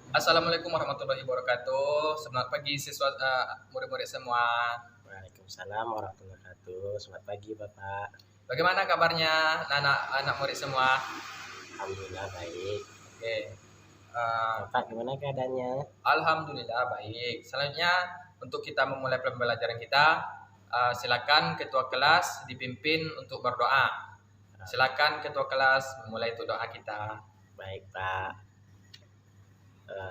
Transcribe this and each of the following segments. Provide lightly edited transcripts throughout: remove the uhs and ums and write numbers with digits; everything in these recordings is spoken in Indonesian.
Assalamualaikum warahmatullahi wabarakatuh. Selamat pagi siswa murid-murid semua. Waalaikumsalam warahmatullahi wabarakatuh. Selamat pagi Bapak. Bagaimana kabarnya anak-anak murid semua? Alhamdulillah baik. Oke. eh, Bapak gimana keadaannya? Alhamdulillah baik. Selanjutnya untuk kita memulai pembelajaran kita, silakan ketua kelas dipimpin untuk berdoa. Silakan ketua kelas memulai untuk doa kita. Baik Pak.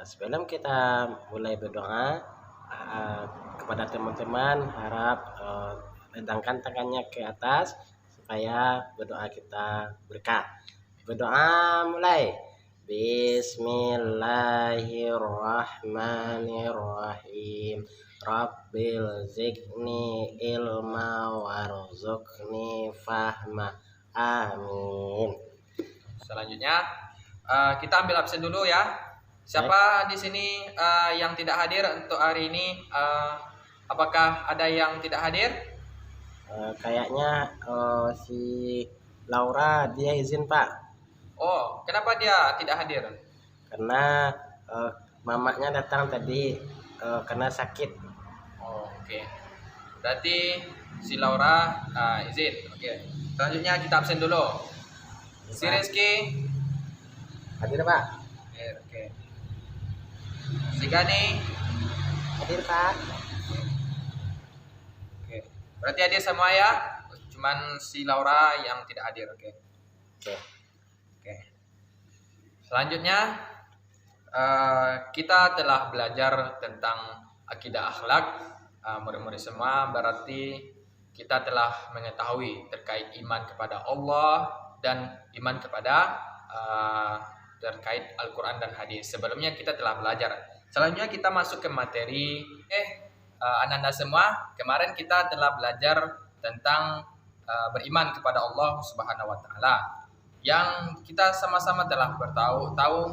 Sebelum kita mulai berdoa, eh, kepada teman-teman harap rendangkan tangannya ke atas supaya berdoa kita berkah. Berdoa mulai. Bismillahirrahmanirrahim. Rabbil zikni ilma warzuqni fahma. Amin. Selanjutnya kita ambil absen dulu ya. Siapa di sini yang tidak hadir untuk hari ini? Apakah ada yang tidak hadir? Kayaknya si Laura dia izin Pak, Oh, kenapa dia tidak hadir? karena mamanya datang tadi karena sakit. Oh, oke. Berarti si Laura izin. Oke. Selanjutnya kita absen dulu. Si Pak, Rizky hadir Pak. hadir. Oke. Si Gani. Hadir Pak. Oke. Berarti hadir semua ya. Cuman si Laura yang tidak hadir. Oke. Oke. Oke. Selanjutnya kita telah belajar tentang akidah akhlak, murid-murid semua. Berarti kita telah mengetahui terkait iman kepada Allah dan iman kepada terkait Al-Quran dan hadis. Sebelumnya kita telah belajar. Selanjutnya kita masuk ke materi. Anak-anak semua, kemarin kita telah belajar tentang beriman kepada Allah Subhanahu wa taala. Yang kita sama-sama telah tahu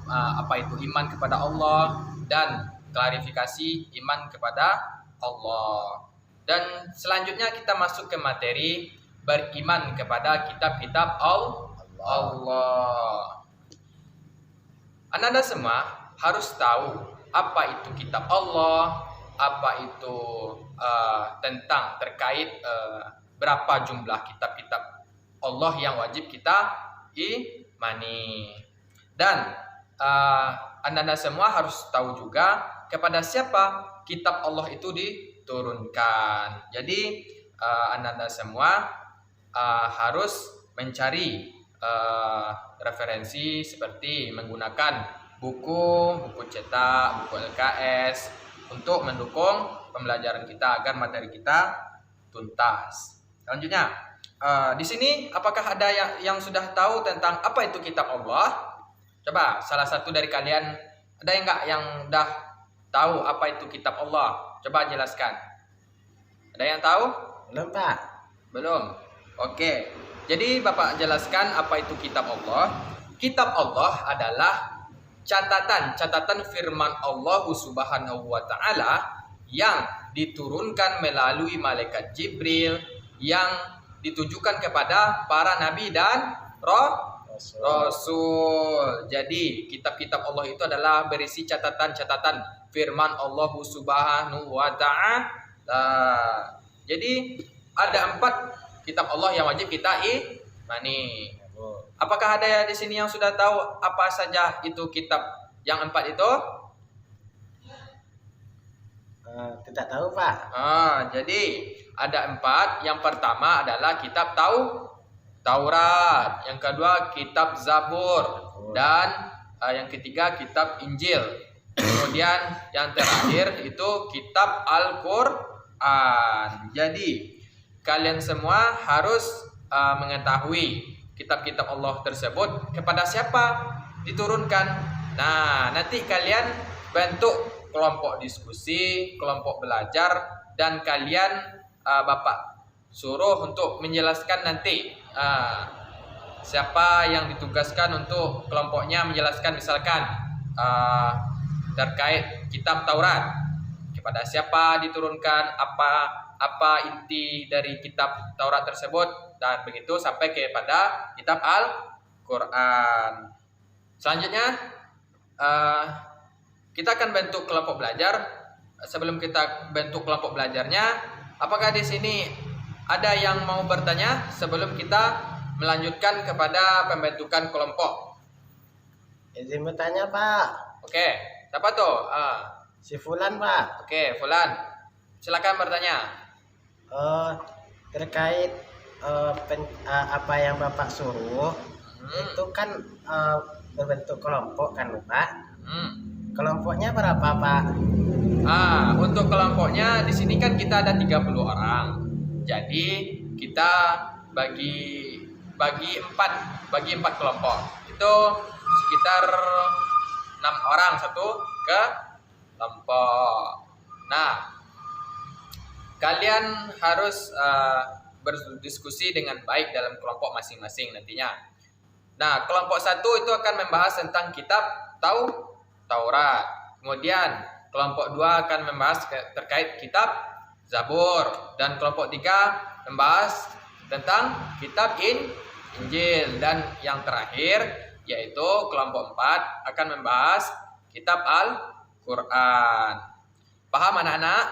apa itu iman kepada Allah dan klarifikasi iman kepada Allah. Dan selanjutnya kita masuk ke materi beriman kepada kitab-kitab Allah. Anda semua harus tahu apa itu kitab Allah, apa itu tentang terkait berapa jumlah kitab-kitab Allah yang wajib kita imani. Dan anda semua harus tahu juga kepada siapa kitab Allah itu diturunkan. Jadi anda semua harus mencari referensi seperti menggunakan buku cetak, buku LKS untuk mendukung pembelajaran kita agar materi kita tuntas. Selanjutnya, di sini apakah ada yang sudah tahu tentang apa itu kitab Allah? Coba salah satu dari kalian ada yang enggak yang udah tahu apa itu kitab Allah? Coba jelaskan. Ada yang tahu? Belum Pak. Belum. Oke. Jadi Bapak jelaskan apa itu kitab Allah. Kitab Allah adalah catatan firman Allah Subhanahu wa taala yang diturunkan melalui malaikat Jibril yang ditujukan kepada para nabi dan rasul. Jadi kitab-kitab Allah itu adalah berisi catatan-catatan firman Allah Subhanahu wa taala. Jadi ada 4 kitab Allah yang wajib kita imani. Apakah ada di sini yang sudah tahu apa saja itu kitab yang 4 itu? Tidak tahu Pak. Jadi ada 4. Yang pertama adalah kitab Taurat. Yang kedua kitab Zabur. Dan yang ketiga kitab Injil. Kemudian yang terakhir itu kitab Al-Quran. Jadi kalian semua harus mengetahui kitab-kitab Allah tersebut kepada siapa diturunkan. Nah, nanti kalian bentuk kelompok diskusi, kelompok belajar, dan kalian Bapak suruh untuk menjelaskan nanti siapa yang ditugaskan untuk kelompoknya menjelaskan misalkan terkait kitab Taurat, kepada siapa diturunkan, apa inti dari kitab Taurat tersebut, dan begitu sampai kepada kitab Al-Quran. Selanjutnya kita akan bentuk kelompok belajar. Sebelum kita bentuk kelompok belajarnya, apakah di sini ada yang mau bertanya sebelum kita melanjutkan kepada pembentukan kelompok? Izin bertanya Pak. Oke, siapa tuh? Si Fulan Pak. Oke, Fulan, silakan bertanya. Terkait apa yang Bapak suruh, itu kan berbentuk kelompok kan Pak. Kelompoknya berapa Pak? Untuk kelompoknya di sini kan kita ada 30 orang. Jadi kita bagi empat kelompok. Itu sekitar 6 orang satu ke kelompok. Nah, kalian harus berdiskusi dengan baik dalam kelompok masing-masing nantinya. Nah, kelompok satu itu akan membahas tentang kitab Taurat. Kemudian kelompok 2 akan membahas terkait kitab Zabur, dan kelompok 3 membahas tentang kitab Injil, dan yang terakhir yaitu kelompok 4 akan membahas kitab Al-Qur'an. Paham anak-anak?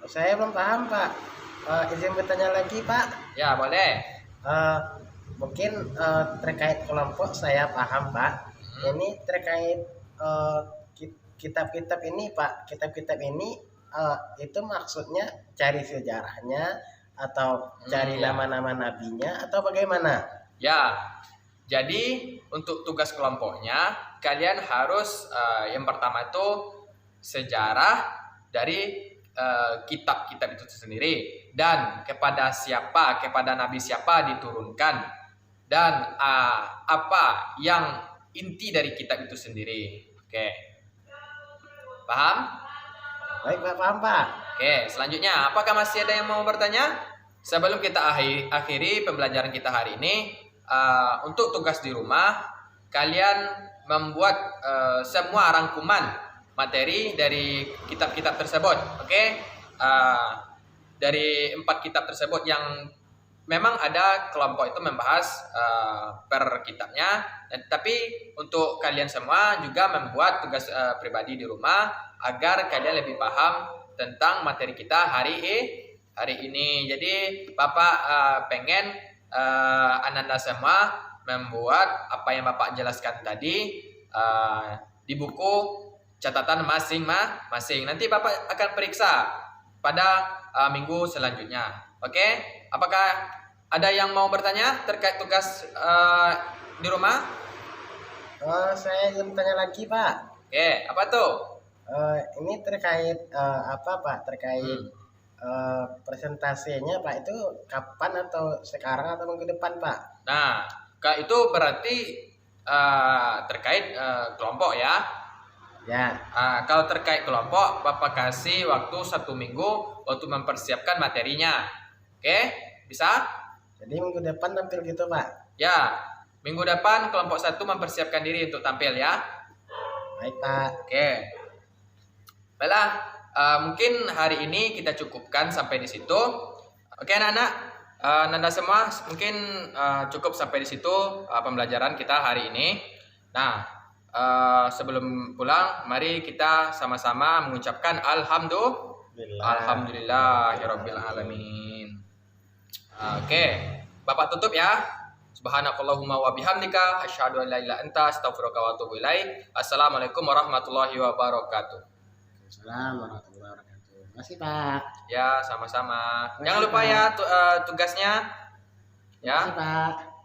Saya belum paham Pak. Izin bertanya lagi Pak. Ya, boleh. Mungkin terkait kelompok saya paham Pak. Ini terkait kitab-kitab ini Pak. Kitab-kitab ini itu maksudnya cari sejarahnya atau cari nama-nama nabinya atau bagaimana? Ya, jadi untuk tugas kelompoknya kalian harus yang pertama itu sejarah dari kitab-kitab itu sendiri, dan kepada nabi siapa diturunkan, dan apa yang inti dari kitab itu sendiri. Oke, paham? Baik Pak, paham Pak. Oke, selanjutnya apakah masih ada yang mau bertanya? Sebelum kita akhiri pembelajaran kita hari ini, untuk tugas di rumah kalian membuat semua rangkuman materi dari kitab-kitab tersebut. Oke, dari 4 kitab tersebut yang memang ada kelompok itu membahas per kitabnya, tapi untuk kalian semua juga membuat tugas pribadi di rumah agar kalian lebih paham tentang materi kita hari ini. Jadi Bapak pengen Ananda semua membuat apa yang Bapak jelaskan tadi di buku catatan masing-masing. Nanti Bapak akan periksa pada minggu selanjutnya. Oke? Apakah ada yang mau bertanya terkait tugas di rumah? Saya ingin bertanya lagi Pak. Oke, apa tuh? Ini terkait apa Pak? Terkait presentasinya Pak, itu kapan atau sekarang atau minggu depan Pak? Nah, itu berarti terkait kelompok ya. Ya. Kalau terkait kelompok, Bapak kasih waktu 1 minggu untuk mempersiapkan materinya. Oke, bisa? Jadi minggu depan tampil gitu Pak? Ya, minggu depan kelompok 1 mempersiapkan diri untuk tampil ya. Baik Pak. Oke. Baiklah, mungkin hari ini kita cukupkan sampai di situ. Oke anak-anak, Nanda semua mungkin cukup sampai di situ pembelajaran kita hari ini. Nah, sebelum pulang, mari kita sama-sama mengucapkan Alhamdulillahirabbil alamin. Oke, Bapak tutup ya. Subhanakallahumma wa bihamdika asyhadu an la ilaha illa anta astaghfiruka wa atubu ilaik. Assalamualaikum warahmatullahi wabarakatuh. Assalamualaikum warahmatullahi wabarakatuh. Masih Pak. Ya, sama-sama. Jangan lupa ya tugasnya. Ya. Masih Pak.